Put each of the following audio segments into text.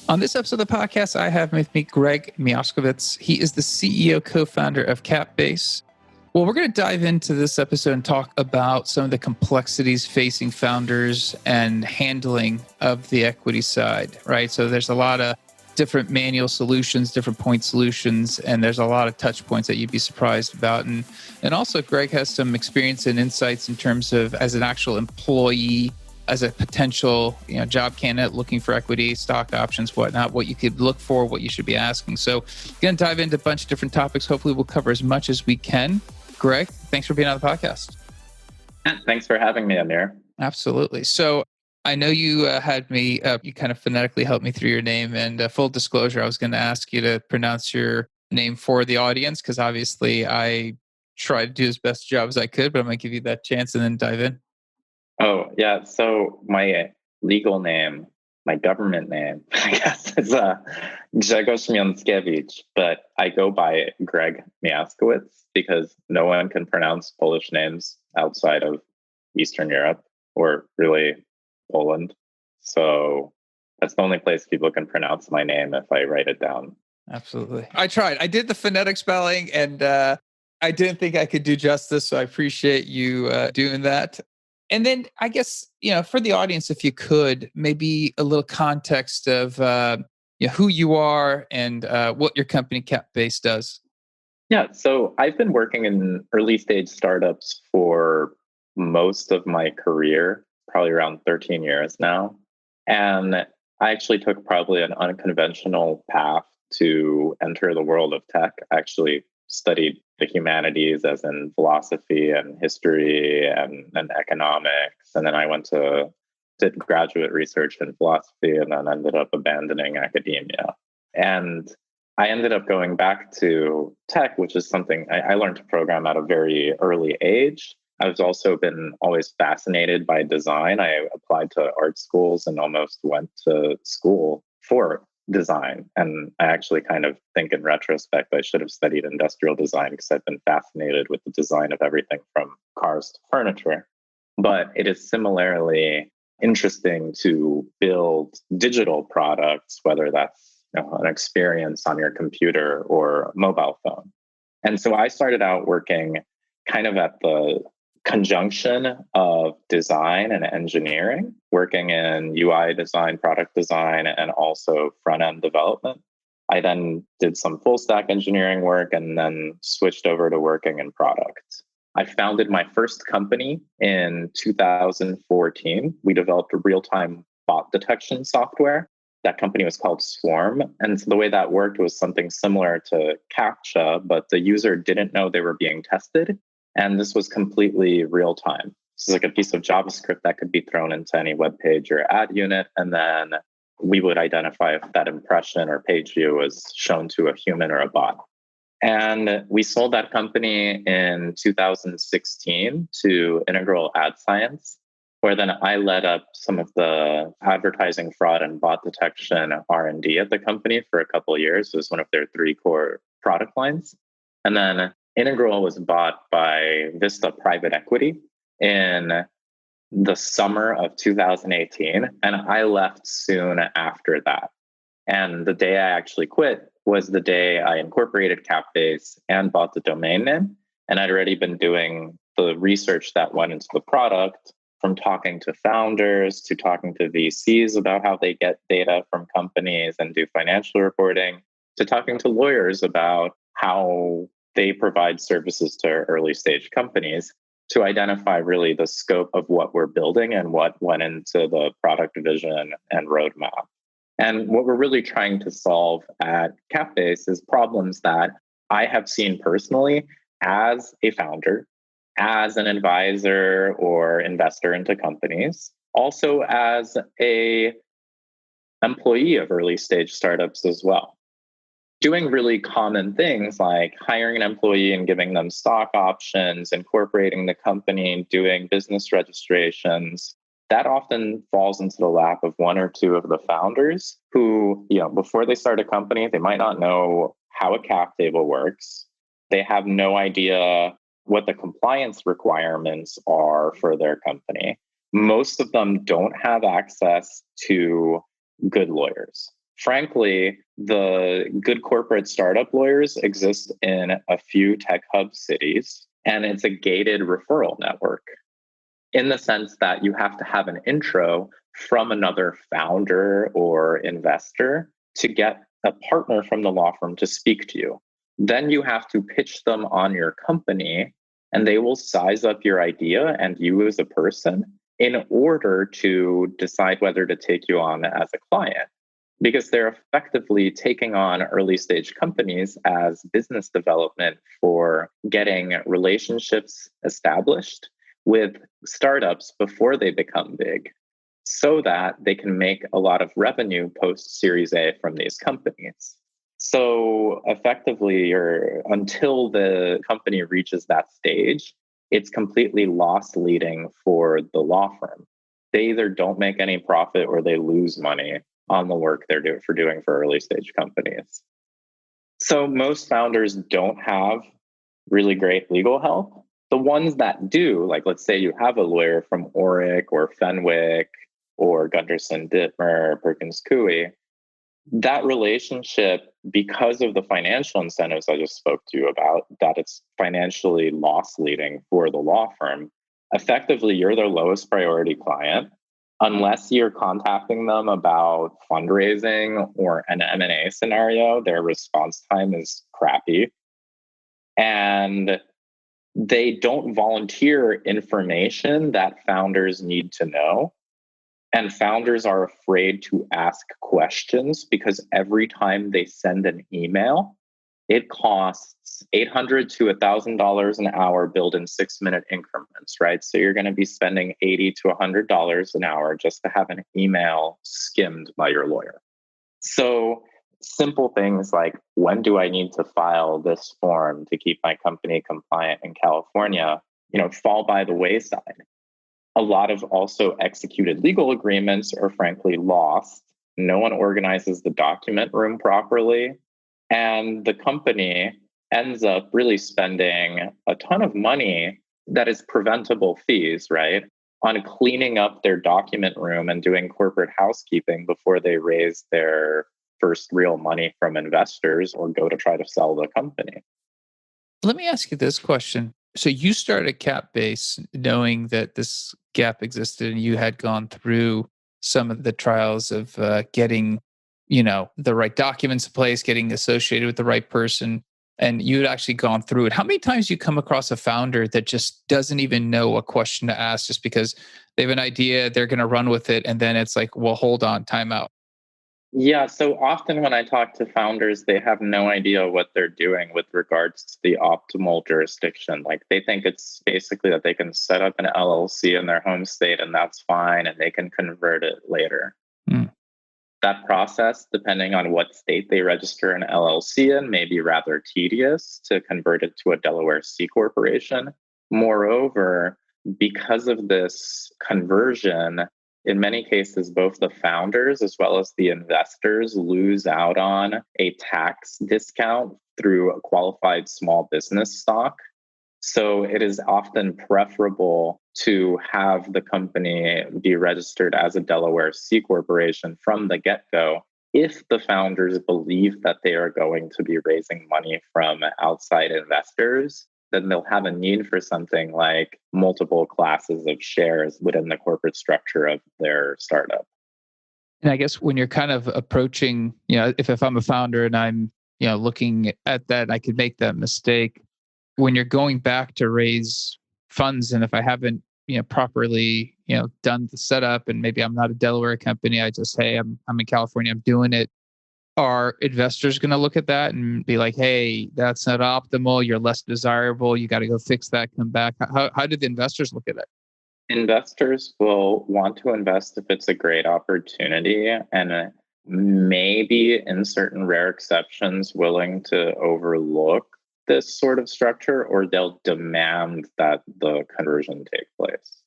On this episode of the podcast, I have with me Greg Miaskiewicz. He is the CEO, co-founder of Capbase. Well, we're going to dive into this episode and talk about some of the complexities facing founders and handling of the equity side, right? So there's a lot of different manual solutions, different point solutions, and there's a lot of touch points that you'd be surprised about. And also Greg has some experience and insights in terms of as an actual employee, as a potential job candidate looking for equity, stock options, whatnot, what you could look for, what you should be asking. So going to dive into a bunch of different topics. Hopefully we'll cover as much as we can. Greg, thanks for being on the podcast. Thanks for having me, Amir. Absolutely. So I know you had me, you kind of phonetically helped me through your name, and full disclosure, I was going to ask you to pronounce your name for the audience because obviously I tried to do as best job as I could, but I'm going to give you that chance and then dive in. Oh, yeah. So my legal name, my government name, I guess, is Greg Miaskiewicz, but I go by Greg Miaskiewicz because no one can pronounce Polish names outside of Eastern Europe or really Poland. So that's the only place people can pronounce my name if I write it down. Absolutely. I tried. I did the phonetic spelling and I didn't think I could do justice. So I appreciate you doing that. And then I guess, for the audience, if you could, maybe a little context of who you are and what your company Capbase does. Yeah, so I've been working in early stage startups for most of my career, probably around 13 years now. And I actually took probably an unconventional path to enter the world of tech. I actually studied the humanities as in philosophy and history and economics. And then I did graduate research in philosophy and then ended up abandoning academia. And I ended up going back to tech, which is something I learned to program at a very early age. I've also been always fascinated by design. I applied to art schools and almost went to school for design. And I actually kind of think in retrospect, I should have studied industrial design because I've been fascinated with the design of everything from cars to furniture. But it is similarly interesting to build digital products, whether that's an experience on your computer or mobile phone. And so I started out working kind of at the conjunction of design and engineering, working in UI design, product design, and also front-end development. I then did some full stack engineering work and then switched over to working in product. I founded my first company in 2014. We developed a real-time bot detection software. That company was called Swarm. And so the way that worked was something similar to CAPTCHA, but the user didn't know they were being tested. And this was completely real time. This is like a piece of JavaScript that could be thrown into any web page or ad unit. And then we would identify if that impression or page view was shown to a human or a bot. And we sold that company in 2016 to Integral Ad Science, where then I led up some of the advertising fraud and bot detection R&D at the company for a couple of years. It was one of their 3 core product lines. And then Integral was bought by Vista Private Equity in the summer of 2018, and I left soon after that. And the day I actually quit was the day I incorporated Capbase and bought the domain name. And I'd already been doing the research that went into the product, from talking to founders to talking to VCs about how they get data from companies and do financial reporting, to talking to lawyers about how they provide services to early stage companies, to identify really the scope of what we're building and what went into the product vision and roadmap. And what we're really trying to solve at Capbase is problems that I have seen personally as a founder, as an advisor or investor into companies, also as a employee of early stage startups as well. Doing really common things like hiring an employee and giving them stock options, incorporating the company, doing business registrations, that often falls into the lap of 1 or 2 of the founders who, before they start a company, they might not know how a cap table works. They have no idea what the compliance requirements are for their company. Most of them don't have access to good lawyers. Frankly, the good corporate startup lawyers exist in a few tech hub cities, and it's a gated referral network in the sense that you have to have an intro from another founder or investor to get a partner from the law firm to speak to you. Then you have to pitch them on your company, and they will size up your idea and you as a person in order to decide whether to take you on as a client. Because they're effectively taking on early stage companies as business development for getting relationships established with startups before they become big, so that they can make a lot of revenue post Series A from these companies. So effectively, until the company reaches that stage, it's completely loss leading for the law firm. They either don't make any profit or they lose money on the work they're doing for early stage companies. So most founders don't have really great legal help. The ones that do, like let's say you have a lawyer from Oric or Fenwick or Gunderson Dittmer, Perkins Coie, that relationship, because of the financial incentives I just spoke to you about, that it's financially loss leading for the law firm, effectively you're their lowest priority client. Unless you're contacting them about fundraising or an M&A scenario, their response time is crappy. And they don't volunteer information that founders need to know. And founders are afraid to ask questions because every time they send an email, it costs $800 to $1,000 an hour billed in 6-minute increments, right? So you're going to be spending $80 to $100 an hour just to have an email skimmed by your lawyer. So simple things like, when do I need to file this form to keep my company compliant in California, fall by the wayside. A lot of also executed legal agreements are frankly lost. No one organizes the document room properly. And the company ends up really spending a ton of money that is preventable fees, right, on cleaning up their document room and doing corporate housekeeping before they raise their first real money from investors or go to try to sell the company. Let me ask you this question. So you started Capbase knowing that this gap existed and you had gone through some of the trials of getting, the right documents in place, getting associated with the right person, and you had actually gone through it. How many times you come across a founder that just doesn't even know what question to ask just because they have an idea, they're going to run with it, and then it's like, well, hold on, time out. Yeah, so often when I talk to founders, they have no idea what they're doing with regards to the optimal jurisdiction. Like they think it's basically that they can set up an LLC in their home state and that's fine, and they can convert it later. Mm. That process, depending on what state they register an LLC in, may be rather tedious to convert it to a Delaware C corporation. Moreover, because of this conversion, in many cases, both the founders as well as the investors lose out on a tax discount through a qualified small business stock. So it is often preferable to have the company be registered as a Delaware C corporation from the get-go if the founders believe that they are going to be raising money from outside investors. Then they'll have a need for something like multiple classes of shares within the corporate structure of their startup. And I guess when you're kind of approaching, if I'm a founder and I'm, looking at that, I could make that mistake. When you're going back to raise funds, and if I haven't, properly, done the setup, and maybe I'm not a Delaware company, I just, hey, I'm in California, I'm doing it. Are investors going to look at that and be like, hey, that's not optimal, you're less desirable, you got to go fix that, come back? How do the investors look at it? Investors will want to invest if it's a great opportunity, and maybe in certain rare exceptions willing to overlook this sort of structure, or they'll demand that the conversion take place.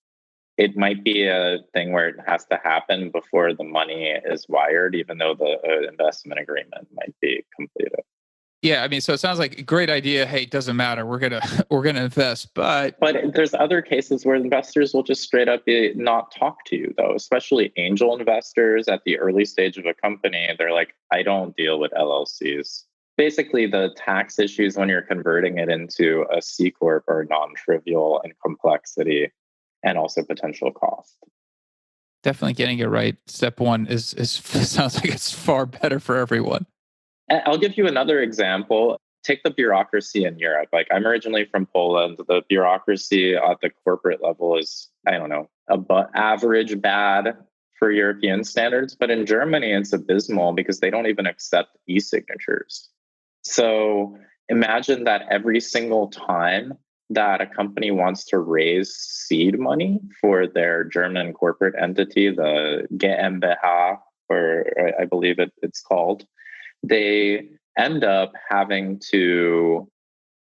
It might be a thing where it has to happen before the money is wired, even though the investment agreement might be completed. Yeah, I mean, so it sounds like a great idea. Hey, it doesn't matter. We're gonna we're gonna invest, but But there's other cases where investors will just straight up not talk to you, though, especially angel investors at the early stage of a company. They're like, I don't deal with LLCs. Basically, the tax issues when you're converting it into a C Corp are non trivial in complexity and also potential cost. definitely getting it right. Step one is sounds like it's far better for everyone. And I'll give you another example. Take the bureaucracy in Europe. Like, I'm originally from Poland. The bureaucracy at the corporate level is, I don't know, average bad for European standards. But in Germany, it's abysmal because they don't even accept e-signatures. So imagine that every single time that a company wants to raise seed money for their German corporate entity, the GmbH, or I believe it's called, they end up having to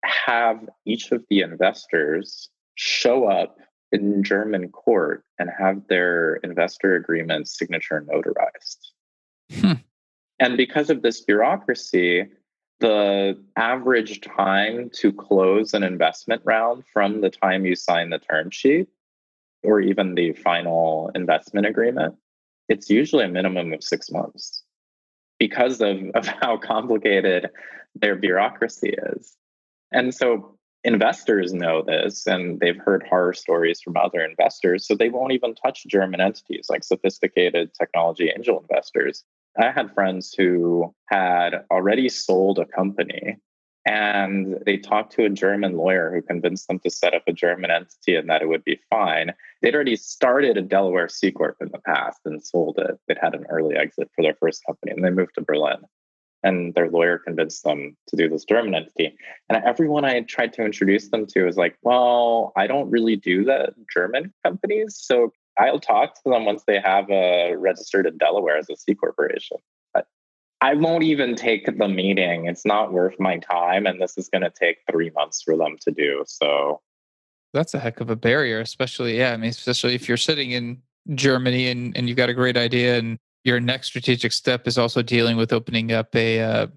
have each of the investors show up in German court and have their investor agreement signature notarized. Hmm. And because of this bureaucracy, the average time to close an investment round from the time you sign the term sheet or even the final investment agreement, it's usually a minimum of 6 months because of how complicated their bureaucracy is. And so investors know this and they've heard horror stories from other investors. So they won't even touch German entities like sophisticated technology angel investors. I had friends who had already sold a company and they talked to a German lawyer who convinced them to set up a German entity and that it would be fine. They'd already started a Delaware C Corp in the past and sold it. They'd had an early exit for their first company and they moved to Berlin. And their lawyer convinced them to do this German entity. And everyone I had tried to introduce them to was like, well, I don't really do the German companies. So I'll talk to them once they have registered in Delaware as a C corporation. But I won't even take the meeting. It's not worth my time. And this is going to take 3 months for them to do. So That's a heck of a barrier, especially, yeah. I mean, especially if you're sitting in Germany and you've got a great idea, and your next strategic step is also dealing with opening up a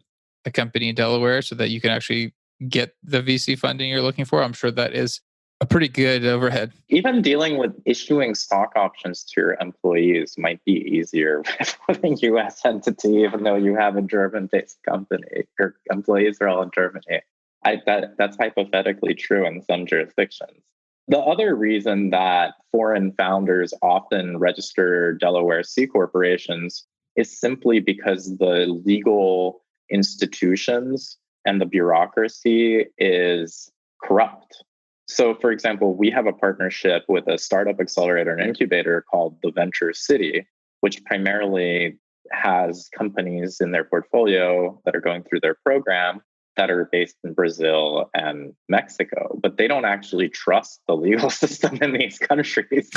company in Delaware so that you can actually get the VC funding you're looking for. I'm sure that is a pretty good overhead. even dealing with issuing stock options to your employees might be easier with a US entity, even though you have a German based company. Your employees are all in Germany. That's hypothetically true in some jurisdictions. The other reason that foreign founders often register Delaware C corporations is simply because the legal institutions and the bureaucracy is corrupt. So, for example, we have a partnership with a startup accelerator and incubator called the Venture City, which primarily has companies in their portfolio that are going through their program that are based in Brazil and Mexico, but they don't actually trust the legal system in these countries.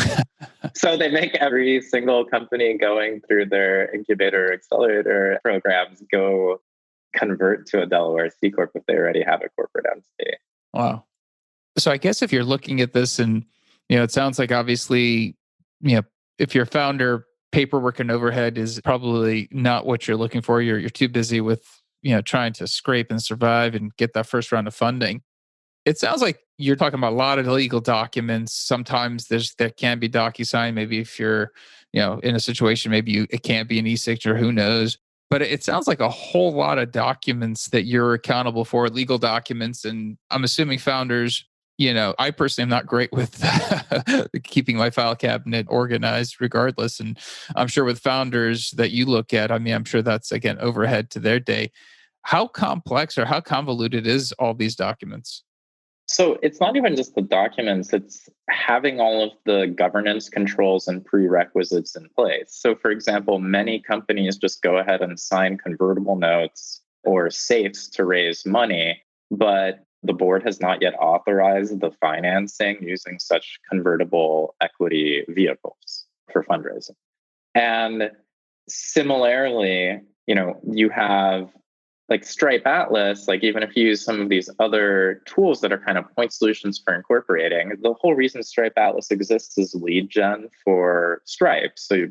So they make every single company going through their incubator accelerator programs go convert to a Delaware C Corp if they already have a corporate entity. Wow. So I guess if you're looking at this and, it sounds like obviously, if your founder, paperwork and overhead is probably not what you're looking for. You're too busy with, trying to scrape and survive and get that first round of funding. It sounds like you're talking about a lot of legal documents. Sometimes there can be DocuSign. Maybe if you're, in a situation, maybe it can't be an e-signature, who knows? But it sounds like a whole lot of documents that you're accountable for, legal documents. And I'm assuming founders, I personally am not great with keeping my file cabinet organized regardless. And I'm sure with founders that you look at, I mean, I'm sure that's again overhead to their day. How complex or how convoluted is all these documents? So it's not even just the documents, it's having all of the governance controls and prerequisites in place. So, for example, many companies just go ahead and sign convertible notes or safes to raise money, but the board has not yet authorized the financing using such convertible equity vehicles for fundraising. And similarly, you have like Stripe Atlas, like even if you use some of these other tools that are kind of point solutions for incorporating, the whole reason Stripe Atlas exists is lead gen for Stripe. So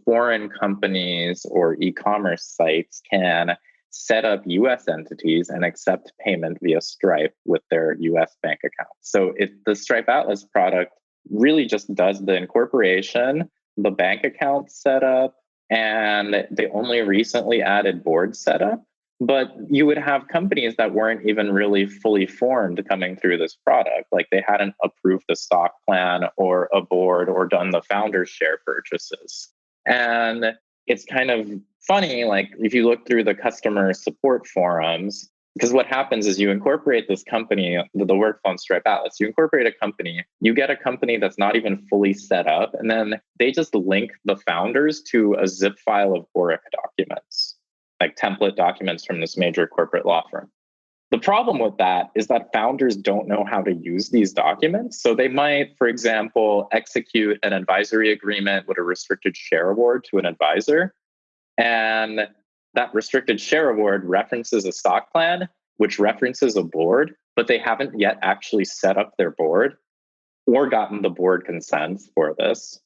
foreign companies or e-commerce sites can set up US entities and accept payment via Stripe with their US bank account. So the Stripe Atlas product really just does the incorporation, the bank account setup, and they only recently added board setup. But you would have companies that weren't even really fully formed coming through this product. Like they hadn't approved the stock plan or a board or done the founder's share purchases. And it's kind of funny, like if you look through the customer support forums, because what happens is you incorporate this company, the workflow on Stripe Atlas, you incorporate a company, you get a company that's not even fully set up, and then they just link the founders to a zip file of ORIC documents, like template documents from this major corporate law firm. The problem with that is that founders don't know how to use these documents. So they might, for example, execute an advisory agreement with a restricted share award to an advisor. And that restricted share award references a stock plan, which references a board, but they haven't yet actually set up their board or gotten the board consent for this.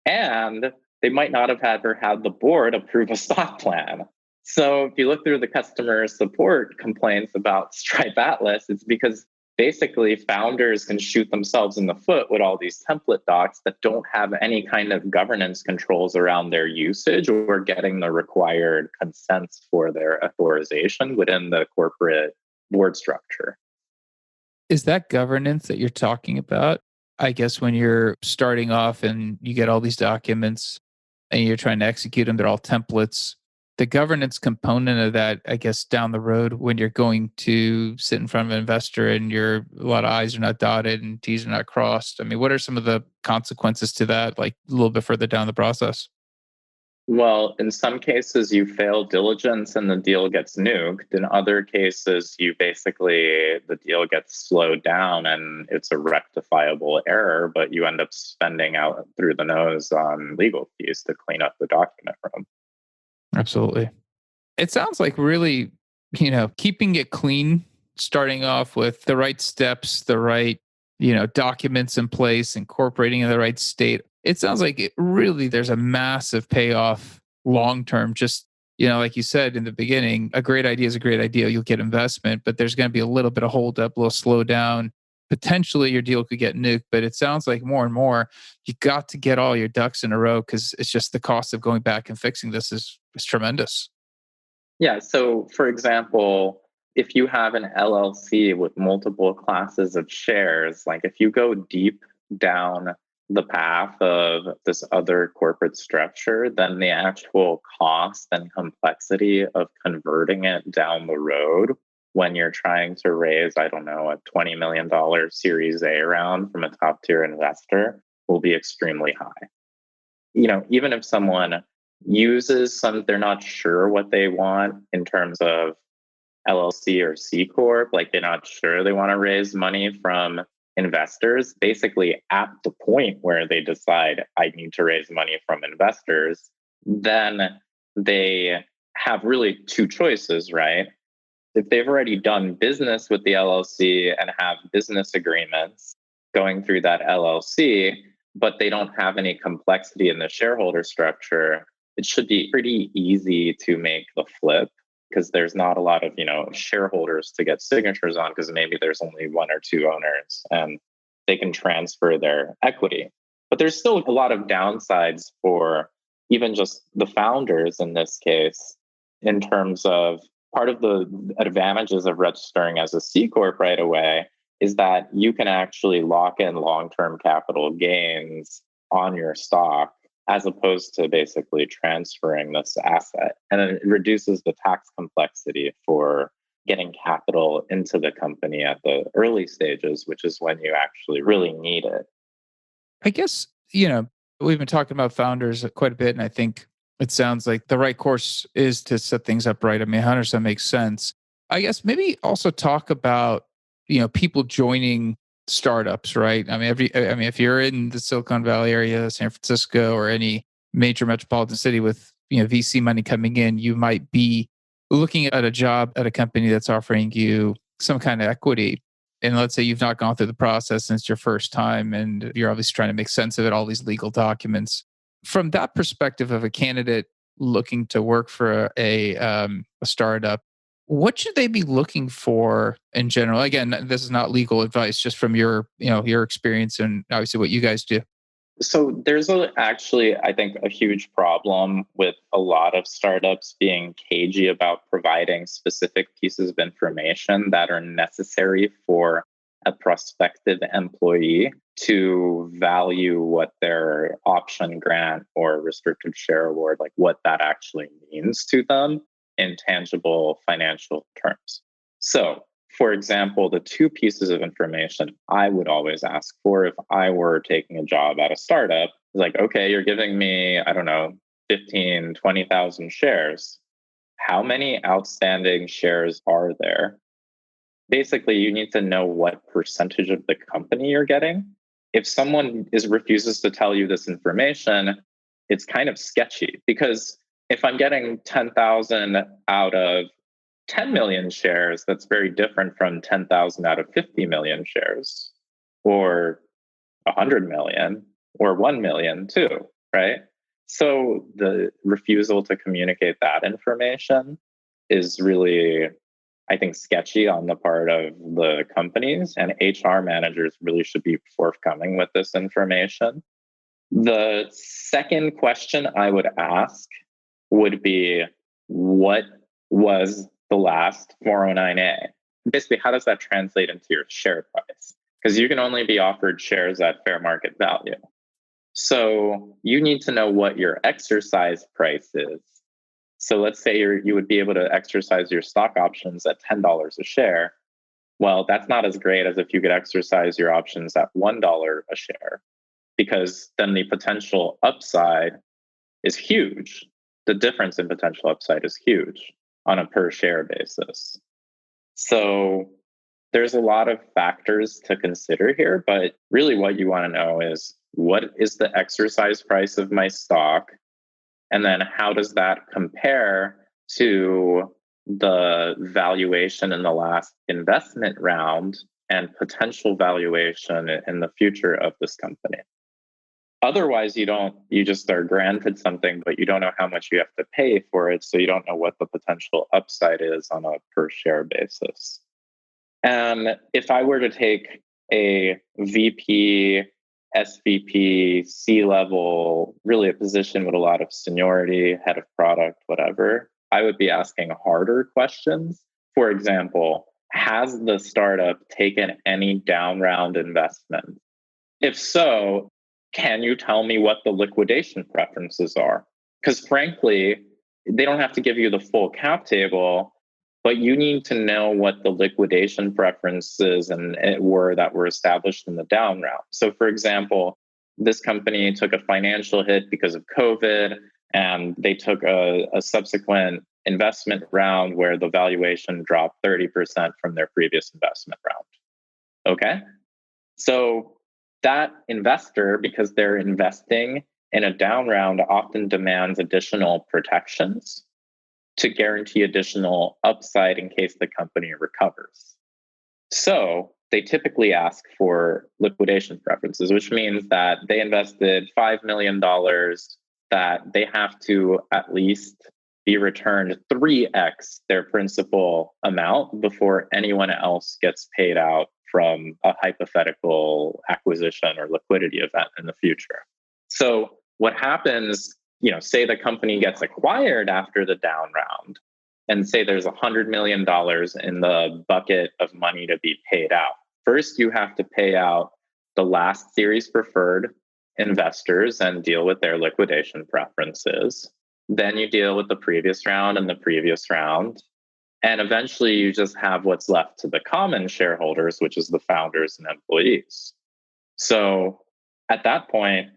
And they might not have ever had the board approve a stock plan. So if you look through the customer support complaints about Stripe Atlas, it's because basically founders can shoot themselves in the foot with all these template docs that don't have any kind of governance controls around their usage or getting the required consents for their authorization within the corporate board structure. Is that governance that you're talking about? I guess when you're starting off and you get all these documents and you're trying to execute them, they're all templates. The governance component of that, I guess, down the road when you're going to sit in front of an investor and a lot of I's are not dotted and T's are not crossed. I mean, what are some of the consequences to that, like a little bit further down the process? Well, in some cases, you fail diligence and the deal gets nuked. In other cases, the deal gets slowed down and it's a rectifiable error, but you end up spending out through the nose on legal fees to clean up the document room. Absolutely. It sounds like really, keeping it clean, starting off with the right steps, the right, documents in place, incorporating in the right state. It sounds like there's a massive payoff long term. Just, like you said in the beginning, a great idea is a great idea. You'll get investment, but there's going to be a little bit of hold up, a little slow down. Potentially your deal could get nuked, but it sounds like more and more you got to get all your ducks in a row because it's just the cost of going back and fixing this is tremendous. Yeah. So, for example, if you have an LLC with multiple classes of shares, like if you go deep down the path of this other corporate structure, then the actual cost and complexity of converting it down the road when you're trying to raise, I don't know, a $20 million Series A round from a top tier investor will be extremely high. Even if someone uses they're not sure what they want in terms of LLC or C Corp, like they're not sure they want to raise money from investors, basically at the point where they decide I need to raise money from investors, then they have really two choices, right? If they've already done business with the LLC and have business agreements going through that LLC, but they don't have any complexity in the shareholder structure, it should be pretty easy to make the flip because there's not a lot of, shareholders to get signatures on because maybe there's only one or two owners and they can transfer their equity. But there's still a lot of downsides for even just the founders in this case, in terms of part of the advantages of registering as a C Corp right away is that you can actually lock in long-term capital gains on your stock as opposed to basically transferring this asset. And it reduces the tax complexity for getting capital into the company at the early stages, which is when you actually really need it. I guess, we've been talking about founders quite a bit, and I think it sounds like the right course is to set things up right. I mean, 100% makes sense. I guess maybe also talk about, people joining startups, right? I mean, if you're in the Silicon Valley area, San Francisco, or any major metropolitan city with, VC money coming in, you might be looking at a job at a company that's offering you some kind of equity. And let's say you've not gone through the process since your first time, and you're obviously trying to make sense of it, all these legal documents. From that perspective of a candidate, looking to work for a startup, what should they be looking for in general? Again, this is not legal advice, just from your experience and obviously what you guys do. So there's actually, I think, a huge problem with a lot of startups being cagey about providing specific pieces of information that are necessary for a prospective employee to value what their option grant or restricted share award, like what that actually means to them in tangible financial terms. So for example, the two pieces of information I would always ask for if I were taking a job at a startup is like, okay, you're giving me, I don't know, 15, 20,000 shares. How many outstanding shares are there? Basically, you need to know what percentage of the company you're getting. If someone refuses to tell you this information, it's kind of sketchy because if I'm getting 10,000 out of 10 million shares, that's very different from 10,000 out of 50 million shares, or 100 million, or 1 million too, right? So the refusal to communicate that information is really, I think, sketchy on the part of the companies, and HR managers really should be forthcoming with this information. The second question I would ask would be, what was the last 409A? Basically, how does that translate into your share price? Because you can only be offered shares at fair market value. So you need to know what your exercise price is. So let's say you would be able to exercise your stock options at $10 a share. Well, that's not as great as if you could exercise your options at $1 a share, because then the potential upside is huge. The difference in potential upside is huge on a per share basis. So there's a lot of factors to consider here, but really what you want to know is, what is the exercise price of my stock? And then how does that compare to the valuation in the last investment round and potential valuation in the future of this company? Otherwise, you just are granted something, but you don't know how much you have to pay for it. So you don't know what the potential upside is on a per share basis. And if I were to take a VP, SVP, C-level, really a position with a lot of seniority, head of product, whatever, I would be asking harder questions. For example, has the startup taken any down round investment? If so, can you tell me what the liquidation preferences are? Because frankly, they don't have to give you the full cap table, but you need to know what the liquidation preferences were that were established in the down round. So for example, this company took a financial hit because of COVID, and they took a subsequent investment round where the valuation dropped 30% from their previous investment round. Okay? So that investor, because they're investing in a down round, often demands additional protections to guarantee additional upside in case the company recovers. So they typically ask for liquidation preferences, which means that they invested $5 million, that they have to at least be returned 3x their principal amount before anyone else gets paid out from a hypothetical acquisition or liquidity event in the future. So what happens, say the company gets acquired after the down round, and say there's $100 million in the bucket of money to be paid out. First, you have to pay out the last series preferred investors and deal with their liquidation preferences. Then you deal with the previous round and the previous round. And eventually you just have what's left to the common shareholders, which is the founders and employees. So at that point,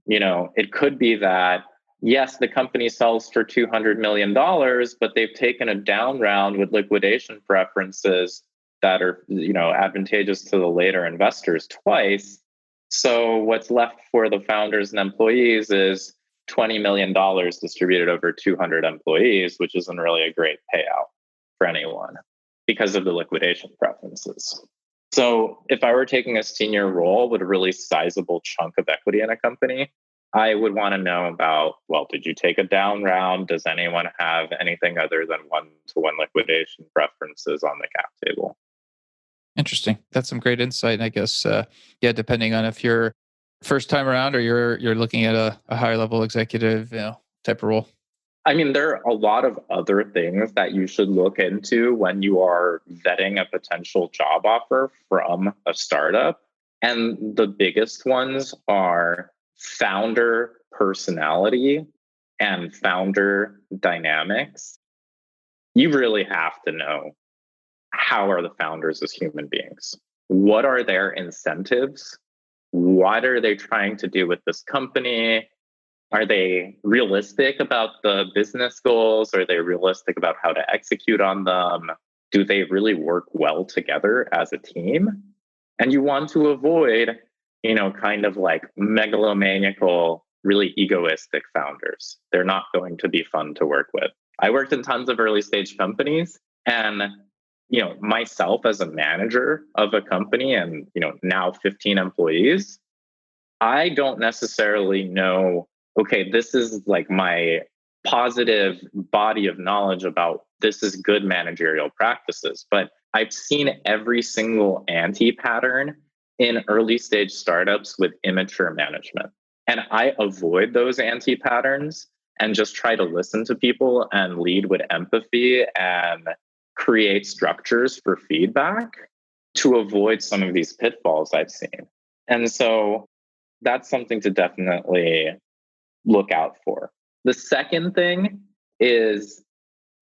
it could be that, yes, the company sells for $200 million, but they've taken a down round with liquidation preferences that are, advantageous to the later investors twice. So what's left for the founders and employees is $20 million distributed over 200 employees, which isn't really a great payout for anyone because of the liquidation preferences. So if I were taking a senior role with a really sizable chunk of equity in a company, I would want to know about, well, did you take a down round? Does anyone have anything other than one-to-one liquidation preferences on the cap table? Interesting. That's some great insight. And I guess, yeah, depending on if you're first time around or you're looking at a higher level executive, type of role. I mean, there are a lot of other things that you should look into when you are vetting a potential job offer from a startup. And the biggest ones are founder personality and founder dynamics. You really have to know, how are the founders as human beings? What are their incentives? What are they trying to do with this company? Are they realistic about the business goals? Are they realistic about how to execute on them? Do they really work well together as a team? And you want to avoid, kind of like megalomaniacal, really egoistic founders. They're not going to be fun to work with. I worked in tons of early stage companies, and myself as a manager of a company and now 15 employees, I don't necessarily know, okay, this is like my positive body of knowledge about this is good managerial practices. But I've seen every single anti-pattern in early stage startups with immature management. And I avoid those anti-patterns and just try to listen to people and lead with empathy and create structures for feedback to avoid some of these pitfalls I've seen. And so that's something to definitely look out for. The second thing is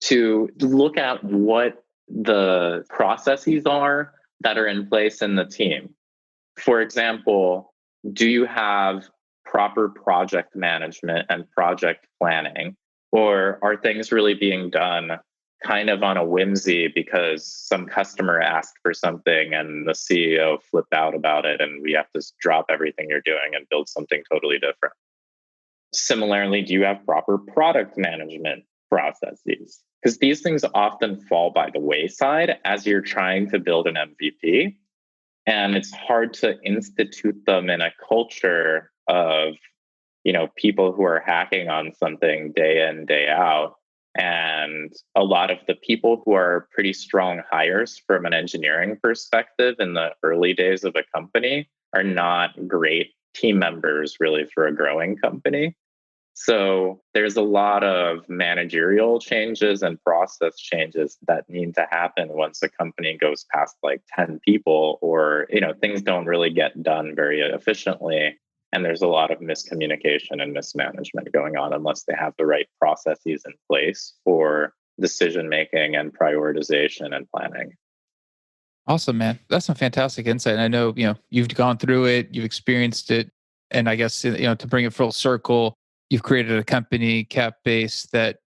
to look at what the processes are that are in place in the team. For example, do you have proper project management and project planning? Or are things really being done kind of on a whimsy because some customer asked for something and the CEO flipped out about it and we have to drop everything you're doing and build something totally different? Similarly, do you have proper product management processes? Because these things often fall by the wayside as you're trying to build an MVP. And it's hard to institute them in a culture of, people who are hacking on something day in, day out. And a lot of the people who are pretty strong hires from an engineering perspective in the early days of a company are not great team members really for a growing company. So there's a lot of managerial changes and process changes that need to happen once a company goes past like 10 people, or, things don't really get done very efficiently. And there's a lot of miscommunication and mismanagement going on unless they have the right processes in place for decision making and prioritization and planning. Awesome, man. That's some fantastic insight. And I know, you've gone through it, you've experienced it. And I guess, to bring it full circle, you've created a company, Capbase, that,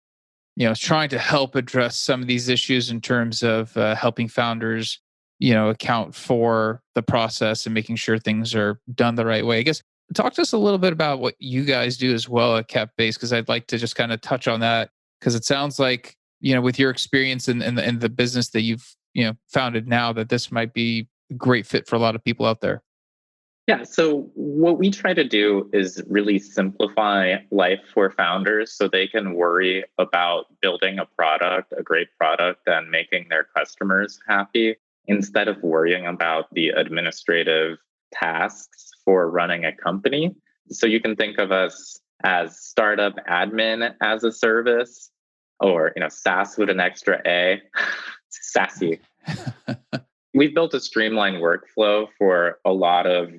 is trying to help address some of these issues in terms of helping founders, account for the process and making sure things are done the right way. I guess talk to us a little bit about what you guys do as well at Capbase, because I'd like to just kind of touch on that, because it sounds like, with your experience in the business that you've, founded now, that this might be a great fit for a lot of people out there. Yeah, so what we try to do is really simplify life for founders so they can worry about building a great product, and making their customers happy instead of worrying about the administrative tasks for running a company. So you can think of us as startup admin as a service, or SaaS with an extra A, sassy. We've built a streamlined workflow for a lot of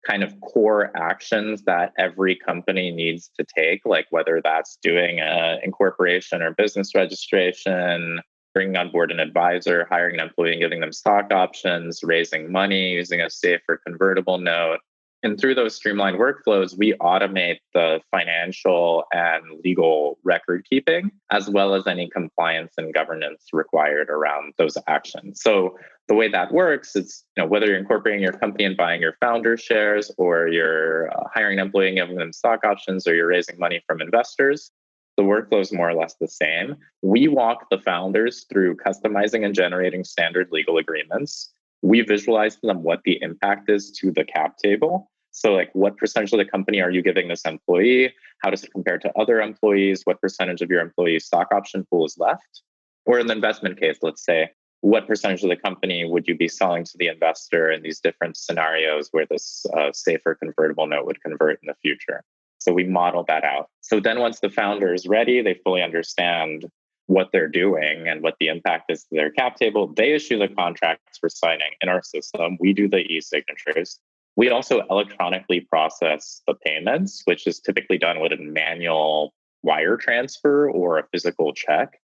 kind of core actions that every company needs to take, like whether that's doing an incorporation or business registration, bringing on board an advisor, hiring an employee and giving them stock options, raising money, using a safe or convertible note. And through those streamlined workflows, we automate the financial and legal record keeping, as well as any compliance and governance required around those actions. So the way that works is, whether you're incorporating your company and buying your founder shares, or you're hiring an employee and giving them stock options, or you're raising money from investors, the workflow is more or less the same. We walk the founders through customizing and generating standard legal agreements. We visualize to them what the impact is to the cap table. So like, what percentage of the company are you giving this employee? How does it compare to other employees? What percentage of your employees' stock option pool is left? Or in the investment case, let's say, what percentage of the company would you be selling to the investor in these different scenarios where this safer convertible note would convert in the future? So we model that out. So then once the founder is ready, they fully understand what they're doing and what the impact is to their cap table. They issue the contracts for signing in our system. We do the e-signatures. We also electronically process the payments, which is typically done with a manual wire transfer or a physical check.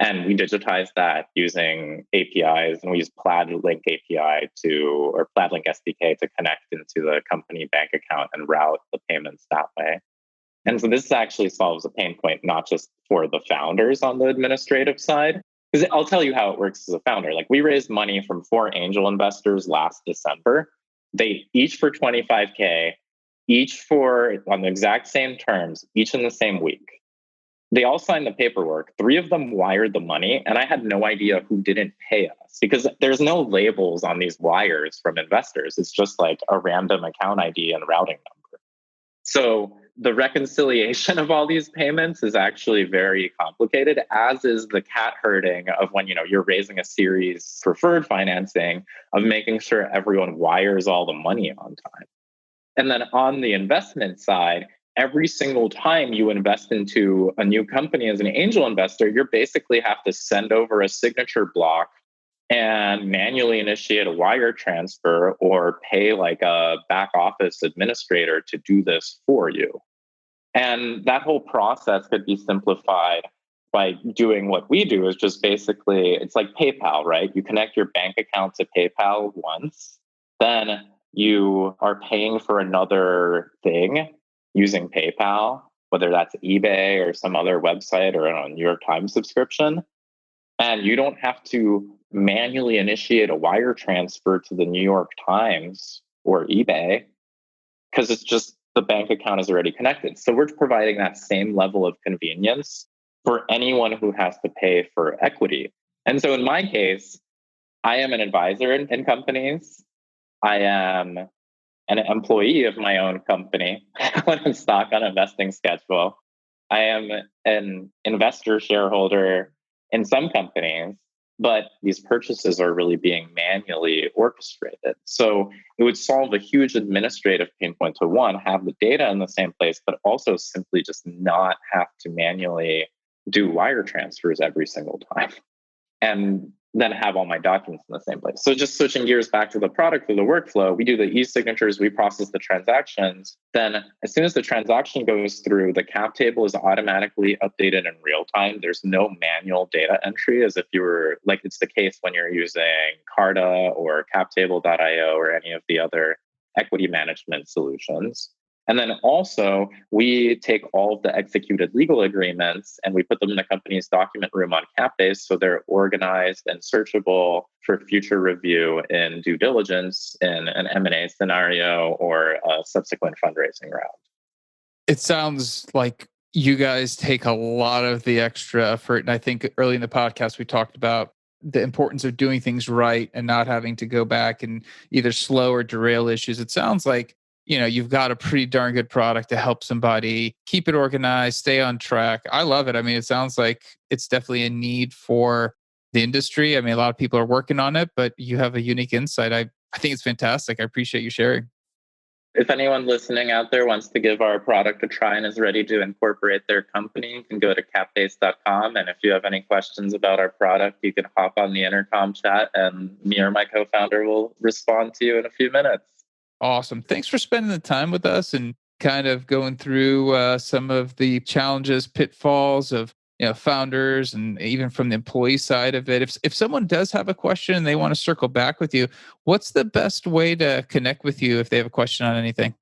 And we digitize that using APIs, and we use PlaidLink API or PlaidLink SDK to connect into the company bank account and route the payments that way. And so this actually solves a pain point, not just for the founders on the administrative side. Because I'll tell you how it works as a founder. Like, we raised money from 4 angel investors last December. They each for $25K, each for on the exact same terms, each in the same week. They all signed the paperwork. 3 of them wired the money, and I had no idea who didn't pay us because there's no labels on these wires from investors. It's just like a random account ID and routing number. So the reconciliation of all these payments is actually very complicated, as is the cat herding of when you're raising a series preferred financing of making sure everyone wires all the money on time. And then on the investment side, every single time you invest into a new company as an angel investor, you basically have to send over a signature block and manually initiate a wire transfer or pay like a back office administrator to do this for you. And that whole process could be simplified by doing what we do, is just basically, it's like PayPal, right? You connect your bank account to PayPal once, then you are paying for another thing using PayPal, whether that's eBay or some other website or a New York Times subscription. And you don't have to manually initiate a wire transfer to the New York Times or eBay because it's just the bank account is already connected. So we're providing that same level of convenience for anyone who has to pay for equity. And so in my case, I am an advisor in companies. I am an employee of my own company when I'm stock on investing schedule. I am an investor shareholder in some companies, but these purchases are really being manually orchestrated. So it would solve a huge administrative pain point to, one, have the data in the same place, but also simply just not have to manually do wire transfers every single time. And then have all my documents in the same place. So just switching gears back to the product or the workflow, we do the e-signatures, we process the transactions. Then as soon as the transaction goes through, the cap table is automatically updated in real time. There's no manual data entry, as if you were, like it's the case when you're using Carta or captable.io or any of the other equity management solutions. And then also, we take all of the executed legal agreements and we put them in the company's document room on Capbase, so they're organized and searchable for future review in due diligence in an M&A scenario or a subsequent fundraising round. It sounds like you guys take a lot of the extra effort. And I think early in the podcast, we talked about the importance of doing things right and not having to go back and either slow or derail issues. It sounds like you've got a pretty darn good product to help somebody keep it organized, stay on track. I love it. I mean, it sounds like it's definitely a need for the industry. I mean, a lot of people are working on it, but you have a unique insight. I think it's fantastic. I appreciate you sharing. If anyone listening out there wants to give our product a try and is ready to incorporate their company, you can go to capbase.com. And if you have any questions about our product, you can hop on the intercom chat and me or my co-founder will respond to you in a few minutes. Awesome. Thanks for spending the time with us and kind of going through some of the challenges, pitfalls of founders, and even from the employee side of it. If someone does have a question and they want to circle back with you, what's the best way to connect with you if they have a question on anything?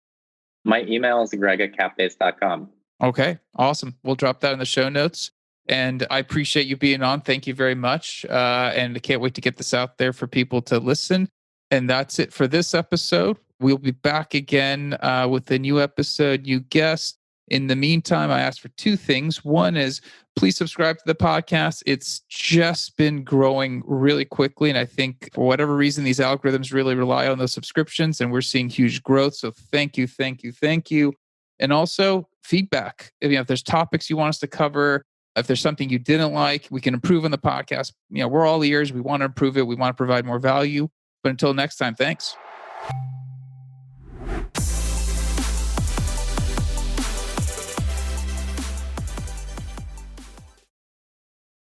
My email is greg@capbase.com. Okay, awesome. We'll drop that in the show notes. And I appreciate you being on. Thank you very much. And I can't wait to get this out there for people to listen. And that's it for this episode. We'll be back again with a new episode, new guest. In the meantime, I asked for two things. One is please subscribe to the podcast. It's just been growing really quickly. And I think for whatever reason, these algorithms really rely on those subscriptions and we're seeing huge growth. So thank you, thank you, thank you. And also feedback. If there's topics you want us to cover, if there's something you didn't like, we can improve on the podcast. We're all ears. We want to improve it. We want to provide more value. But until next time, thanks.